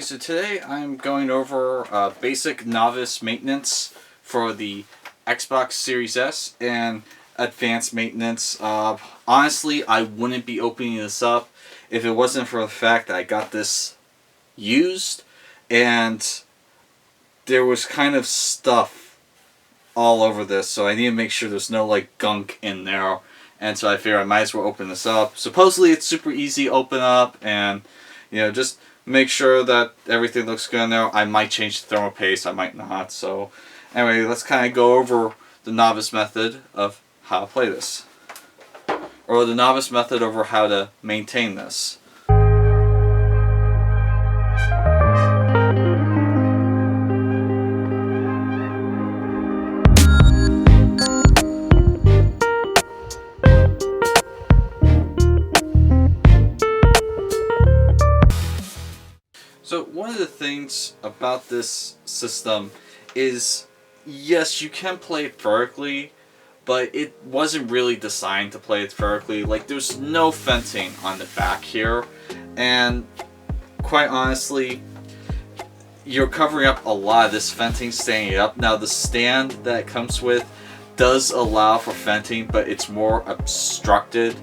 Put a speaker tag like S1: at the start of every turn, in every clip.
S1: Okay, so today I'm going over basic novice maintenance for the Xbox Series S and advanced maintenance. Honestly, I wouldn't be opening this up if it wasn't for the fact that I got this used and there was kind of stuff all over this, so I need to make sure there's no like gunk in there. And so I figure I might as well open this up. Supposedly it's super easy to open up, and just make sure that everything looks good in there. I might change the thermal paste, I might not. So anyway, let's kind of go over the novice method of how to play this. Or the novice method over how to maintain this. So one of the things about this system is, yes, you can play it vertically, but it wasn't really designed to play it vertically. Like, there's no venting on the back here, and quite honestly, you're covering up a lot of this venting, staying it up. Now, the stand that it comes with does allow for venting, but it's more obstructed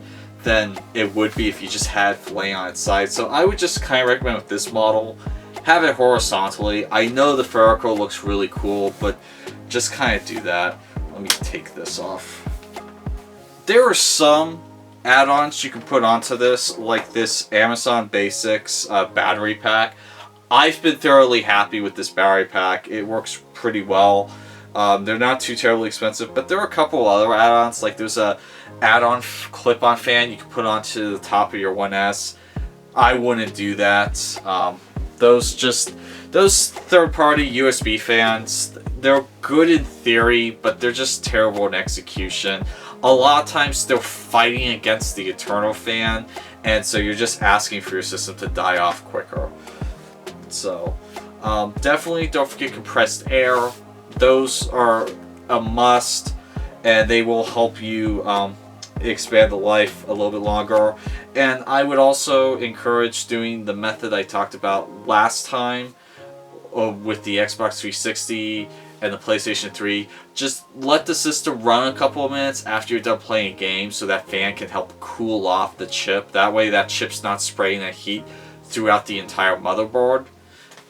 S1: than it would be if you just had fillet on its side. So I would just kind of recommend with this model, have it horizontally. I know the vertical looks really cool, but just kind of do that. Let me take this off. There are some add-ons you can put onto this, like this Amazon Basics battery pack. I've been thoroughly happy with this battery pack. It works pretty well. They're not too terribly expensive, but there are a couple other add-ons. Like there's a add-on clip-on fan you can put onto the top of your 1S. I wouldn't do that. Those third-party USB fans, they're good in theory, but they're just terrible in execution. A lot of times they're fighting against the internal fan, and so you're just asking for your system to die off quicker. So definitely don't forget compressed air. Those are a must, and they will help you expand the life a little bit longer. And I would also encourage doing the method I talked about last time with the Xbox 360 and the PlayStation 3. Just let the system run a couple of minutes after you're done playing a game, so that fan can help cool off the chip. That way that chip's not spraying that heat throughout the entire motherboard.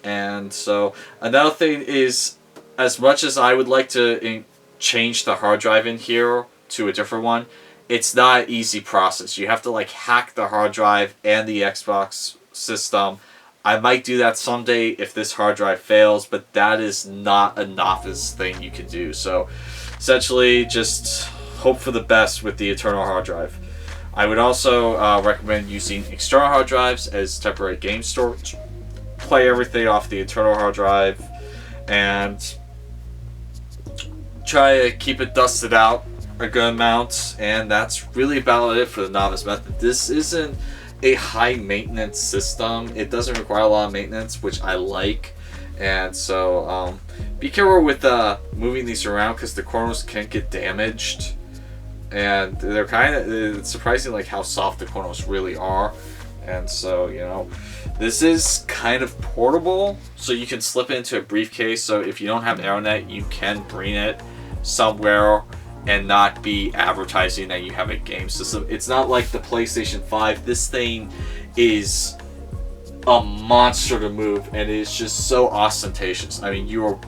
S1: And so another thing is, as much as I would like to change the hard drive in here to a different one, it's not an easy process. You have to like hack the hard drive and the Xbox system. I might do that someday if this hard drive fails, but that is not a novice thing you can do. So essentially just hope for the best with the internal hard drive. I would also recommend using external hard drives as temporary game storage. Play everything off the internal hard drive and try to keep it dusted out a good amount, and that's really about it for the novice method. This isn't a high maintenance system. It doesn't require a lot of maintenance, which I like, and so be careful with moving these around because the corners can get damaged, and they're it's surprising like how soft the corners really are. And so this is kind of portable, so you can slip it into a briefcase. So if you don't have internet, you can bring it somewhere and not be advertising that you have a game system. It's not like the PlayStation 5. This thing is a monster to move, and it's just so ostentatious. I mean, you're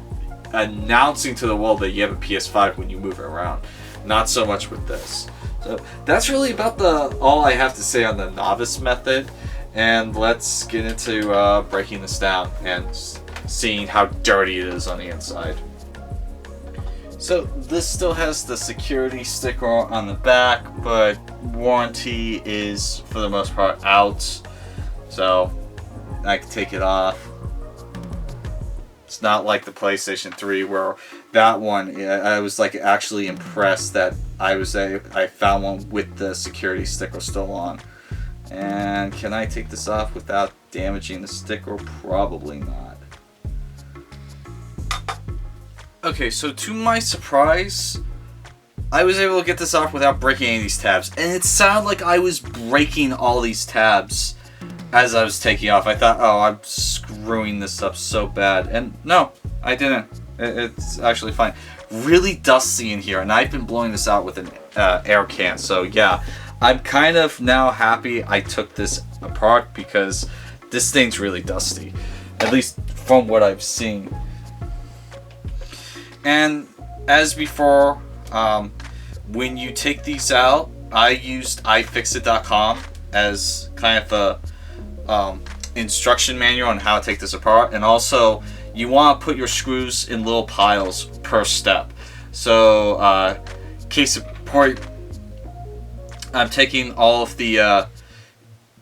S1: announcing to the world that you have a PS5 when you move it around. Not so much with this. So that's really about all I have to say on the novice method, and let's get into breaking this down and seeing how dirty it is on the inside. So this still has the security sticker on the back, but warranty is for the most part out, so I can take it off. It's not like the PlayStation 3 where that one, I was like actually impressed that I found one with the security sticker still on. And can I take this off without damaging the sticker? Probably not. Okay, so to my surprise, I was able to get this off without breaking any of these tabs. And it sounded like I was breaking all these tabs as I was taking off, I thought, oh, I'm screwing this up so bad. And no, I didn't. It's actually fine. Really dusty in here, and I've been blowing this out with an air can. So yeah, I'm kind of now happy I took this apart because this thing's really dusty. At least from what I've seen. And as before, when you take these out, I used ifixit.com as kind of a instruction manual on how to take this apart. And also, you want to put your screws in little piles per step. So, case in point, I'm taking all of the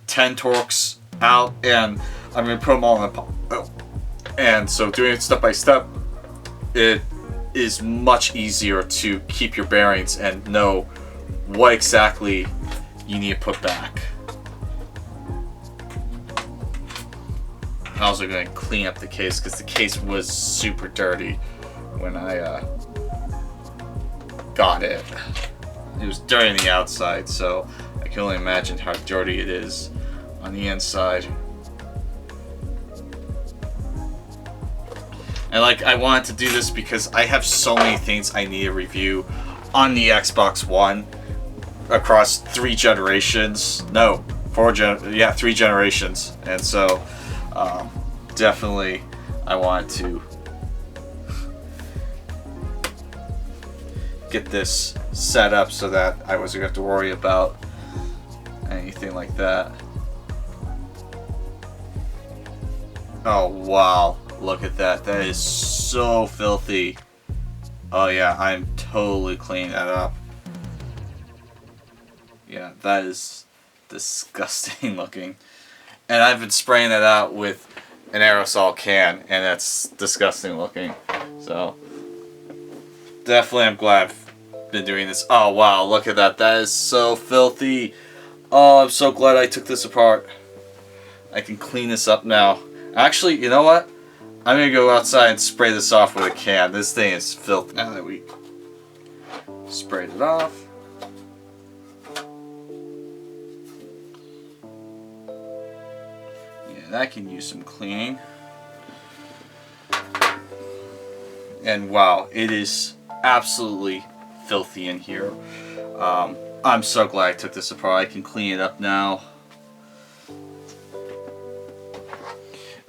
S1: 10 Torx out, and I'm going to put them all in a pile. And so doing it step by step, it is much easier to keep your bearings and know what exactly you need to put back. I'm also going to clean up the case because the case was super dirty when I got it. It was dirty on the outside, so I can only imagine how dirty it is on the inside. And like, I wanted to do this because I have so many things I need to review on the Xbox One across 3 generations. No, 3 generations. And so, definitely, I wanted to get this set up so that I wasn't going to have to worry about anything like that. Oh, wow. Look at that. That is so filthy. Oh yeah, I'm totally cleaning that up. Yeah, that is disgusting looking. And I've been spraying that out with an aerosol can, and that's disgusting looking. So, definitely I'm glad I've been doing this. Oh wow, look at that. That is so filthy. Oh, I'm so glad I took this apart. I can clean this up now. Actually, you know what? I'm going to go outside and spray this off with a can. This thing is filthy. Now that we sprayed it off. Yeah, that can use some cleaning. And wow, it is absolutely filthy in here. I'm so glad I took this apart. I can clean it up now.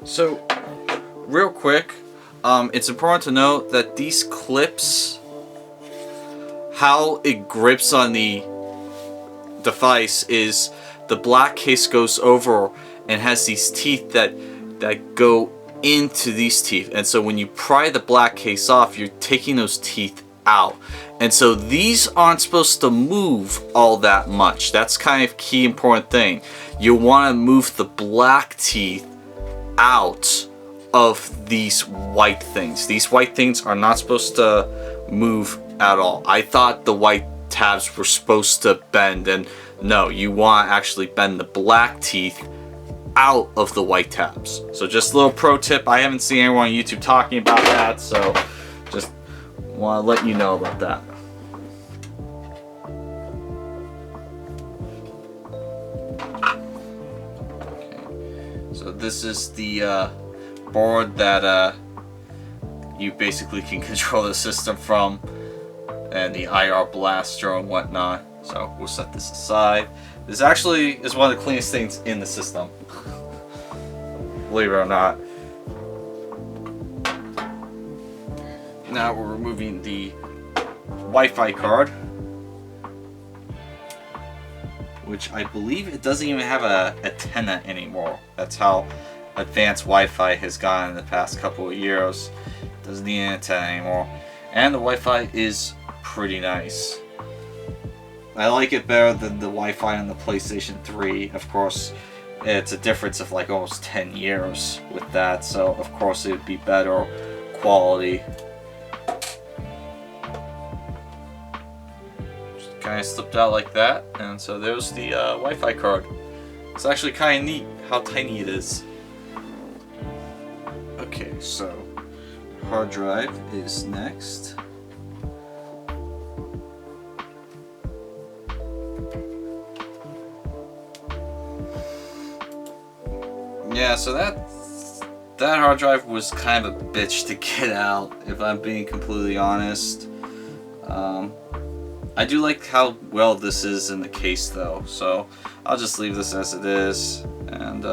S1: So, real quick, it's important to note that these clips, how it grips on the device is the black case goes over and has these teeth that go into these teeth. And so when you pry the black case off, you're taking those teeth out. And so these aren't supposed to move all that much. That's kind of key important thing. You want to move the black teeth out of these white things. These white things are not supposed to move at all. I thought the white tabs were supposed to bend, and no, you want to actually bend the black teeth out of the white tabs. So just a little pro tip. I haven't seen anyone on YouTube talking about that, so just want to let you know about that. Okay. So this is the board that you basically can control the system from, and the IR blaster and whatnot. So we'll set this aside. This actually is one of the cleanest things in the system, believe it or not. Now we're removing the Wi-Fi card, which I believe it doesn't even have a antenna anymore. That's how advanced Wi-Fi has gone in the past couple of years. It doesn't need an antenna anymore. And the Wi-Fi is pretty nice. I like it better than the Wi-Fi on the PlayStation 3. Of course, it's a difference of like almost 10 years with that, so of course it would be better quality. Just kind of slipped out like that, and so there's the Wi-Fi card. It's actually kind of neat how tiny it is. Okay, so hard drive is next. Yeah, so that hard drive was kind of a bitch to get out, if I'm being completely honest. I do like how well this is in the case though, so I'll just leave this as it is. And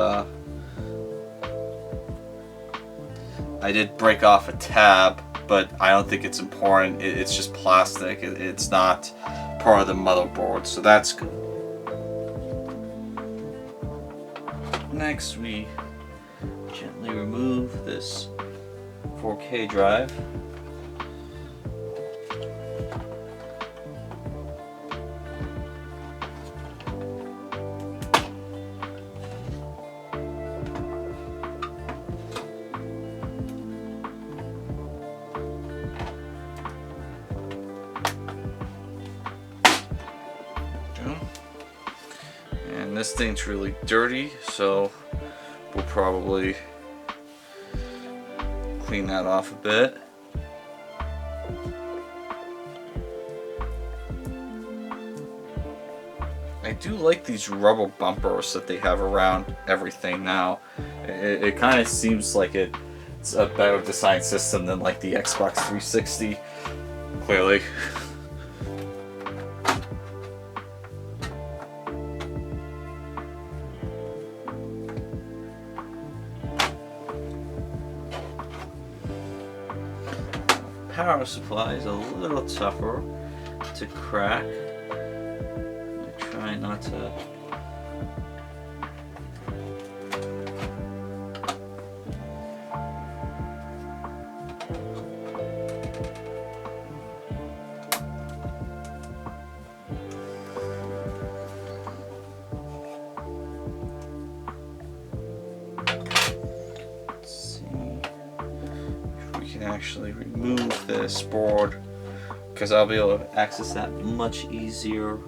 S1: I did break off a tab, but I don't think it's important. It's just plastic. It's not part of the motherboard, so that's good. Next, we gently remove this 4K drive. And this thing's really dirty, so we'll probably clean that off a bit. I do like these rubber bumpers that they have around everything now. It kind of seems like it's a better design system than like the Xbox 360, clearly. Power supply is a little tougher to crack. I try not to. Actually remove this board, because I'll be able to access that much easier.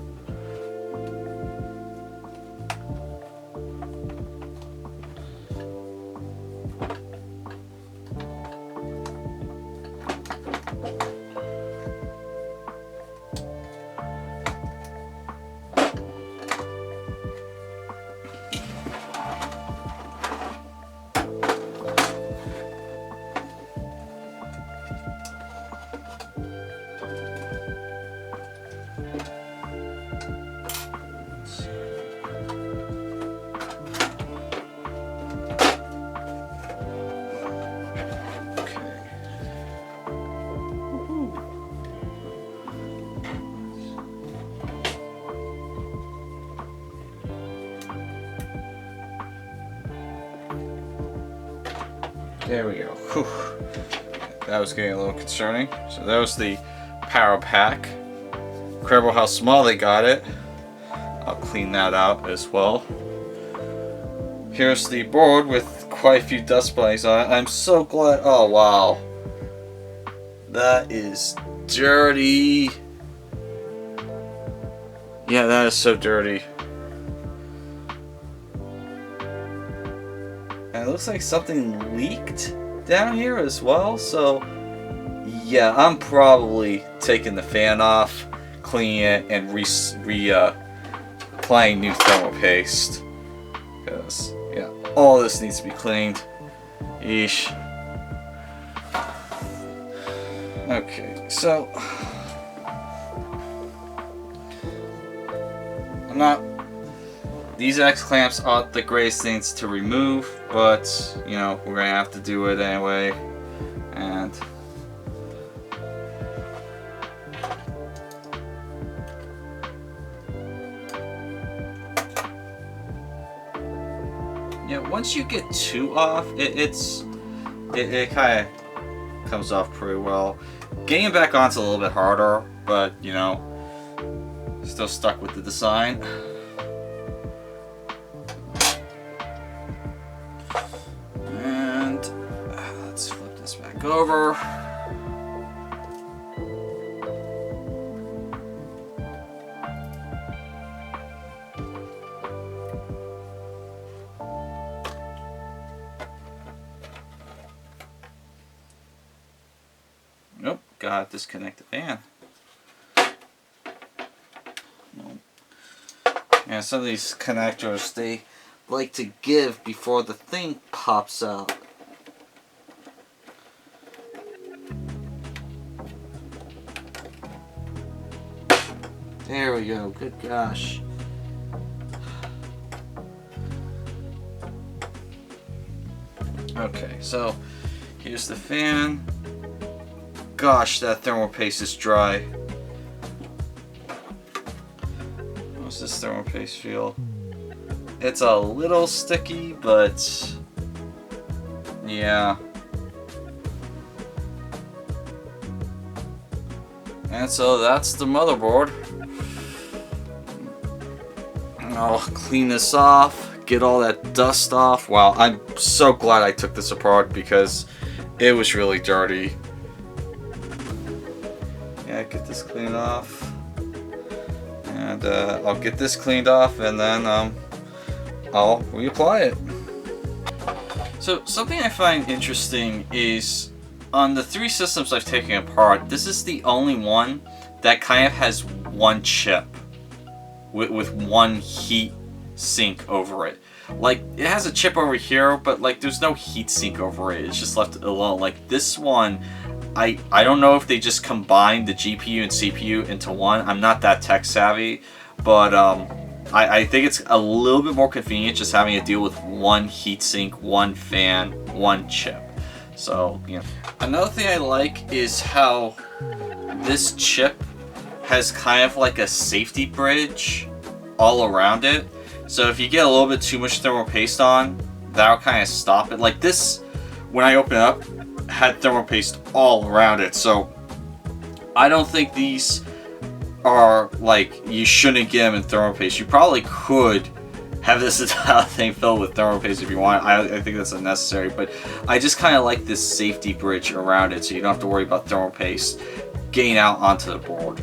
S1: There we go. Whew. That was getting a little concerning. So that was the power pack. Incredible how small they got it. I'll clean that out as well. Here's the board with quite a few dust bunnies on it. I'm so glad. Oh wow. That is dirty. Yeah, that is so dirty. And it looks like something leaked down here as well, so yeah, I'm probably taking the fan off, cleaning it, and applying new thermal paste. Because, yeah, all this needs to be cleaned. Yeesh. Okay, so I'm not. These X clamps aren't the greatest things to remove, but you know, we're gonna have to do it anyway. And yeah, once you get two off, it kind of comes off pretty well. Getting it back on's a little bit harder, but you know, still stuck with the design. Over. Nope, gotta disconnect the fan. Nope. Yeah, some of these connectors, they like to give before the thing pops out. There we go. Good gosh. Okay, so here's the fan. Gosh, that thermal paste is dry. How's this thermal paste feel? It's a little sticky, but yeah. And so that's the motherboard. I'll clean this off, get all that dust off. Wow, I'm so glad I took this apart because it was really dirty. Yeah, get this cleaned off. And I'll get this cleaned off and then I'll reapply it. So something I find interesting is on the 3 systems I've taken apart, this is the only one that kind of has one chip with one heat sink over it. Like, it has a chip over here, but like there's no heat sink over it. It's just left alone. Like this one, I don't know if they just combined the GPU and CPU into one. I'm not that tech savvy, but I think it's a little bit more convenient just having to deal with one heatsink, one fan, one chip. So, yeah. Another thing I like is how this chip has kind of like a safety bridge all around it. So if you get a little bit too much thermal paste on, that'll kind of stop it. Like this, when I open it up, had thermal paste all around it. So I don't think these are like, you shouldn't get them in thermal paste. You probably could have this entire thing filled with thermal paste if you want. I think that's unnecessary, but I just kind of like this safety bridge around it so you don't have to worry about thermal paste getting out onto the board.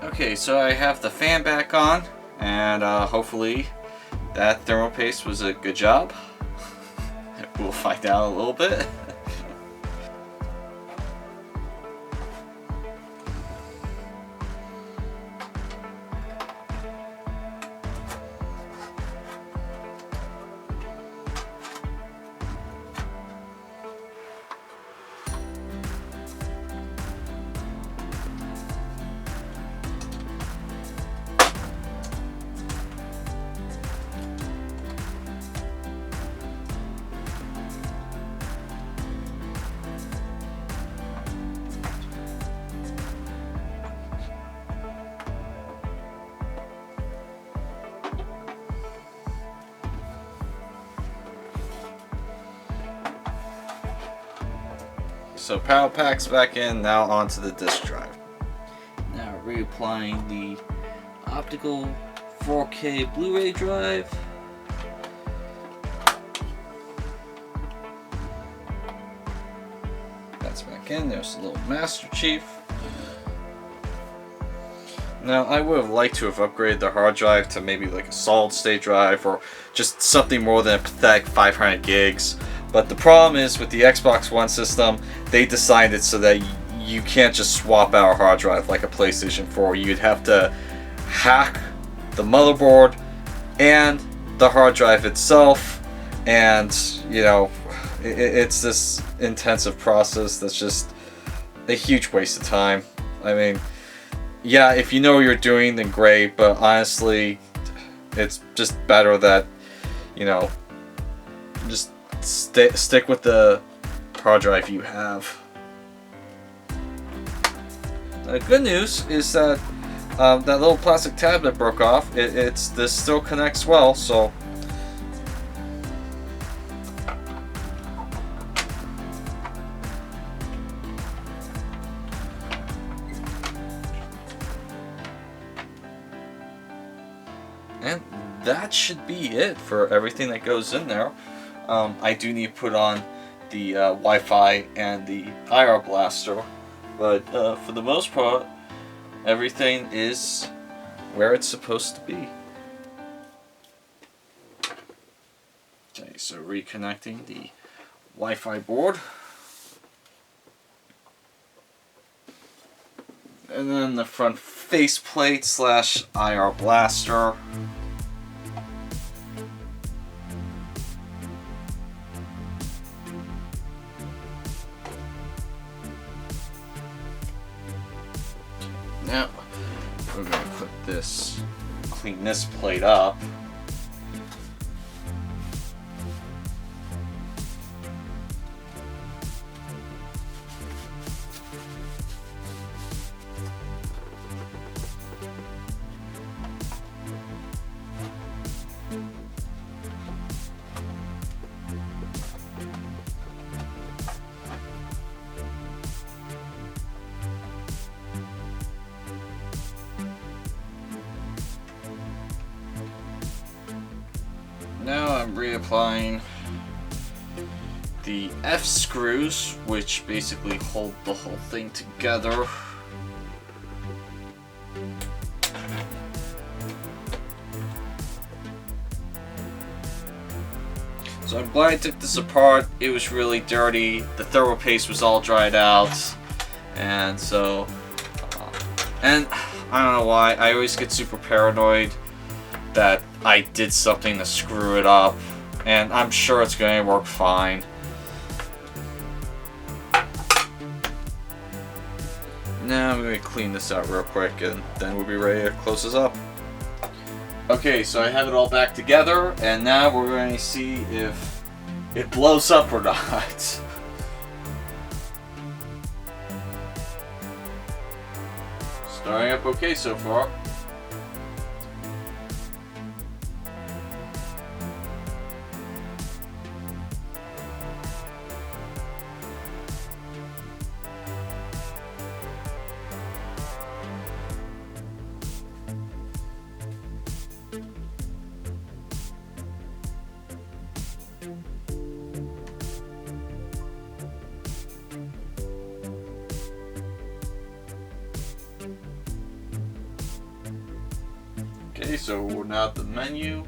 S1: Okay, so I have the fan back on, and hopefully that thermal paste was a good job. We'll find out a little bit. So power pack's back in, now onto the disk drive. Now reapplying the optical 4K Blu-ray drive. That's back in, there's a little Master Chief. Now I would have liked to have upgraded the hard drive to maybe like a solid state drive or just something more than a pathetic 500 gigs. But the problem is with the Xbox One system, they designed it so that you can't just swap out a hard drive like a PlayStation 4. You'd have to hack the motherboard and the hard drive itself, and you know, it's this intensive process that's just a huge waste of time. I mean, yeah, if you know what you're doing, then great, but honestly, it's just better that, you know, just stick with the hard drive you have. The good news is that that little plastic tab that broke off, this still connects well, so. And that should be it for everything that goes in there. I do need to put on the Wi-Fi and the IR blaster, but for the most part, everything is where it's supposed to be. Okay, so reconnecting the Wi-Fi board. And then the front faceplate / IR blaster. Now we're going to put this, clean this plate up. Now I'm reapplying the F screws, which basically hold the whole thing together. So I'm glad I took this apart. It was really dirty. The thermal paste was all dried out. And so, and I don't know why, I always get super paranoid that I did something to screw it up, and I'm sure it's going to work fine. Now I'm going to clean this out real quick, and then we'll be ready to close this up. Okay, so I have it all back together, and now we're going to see if it blows up or not. Starting up okay so far. Okay, so we're now at the menu.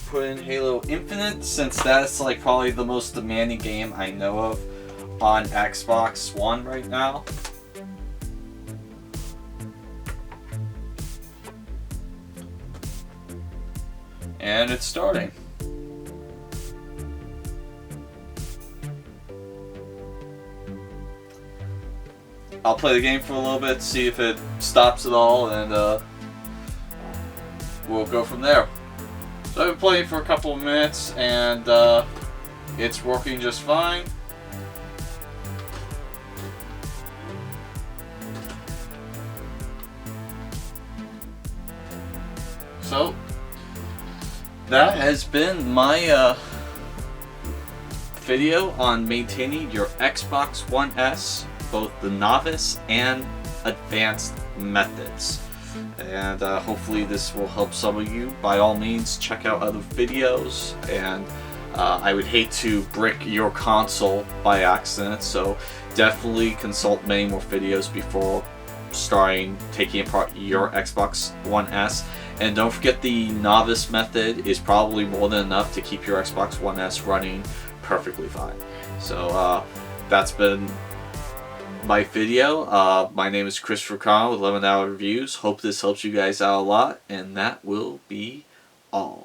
S1: Put in Halo Infinite, since that's like probably the most demanding game I know of on Xbox One right now. And it's starting. I'll play the game for a little bit, see if it stops at all, and we'll go from there. So I've been playing for a couple of minutes, and it's working just fine. So that has been my video on maintaining your Xbox One S, both the Novice and Advanced methods. And hopefully this will help some of you. By all means, check out other videos, and I would hate to brick your console by accident, so definitely consult many more videos before taking apart your Xbox One S. And don't forget, the Novice method is probably more than enough to keep your Xbox One S running perfectly fine. So that's been my video. My name is Christopher Connell with 11 Hour Reviews. Hope this helps you guys out a lot, and that will be all.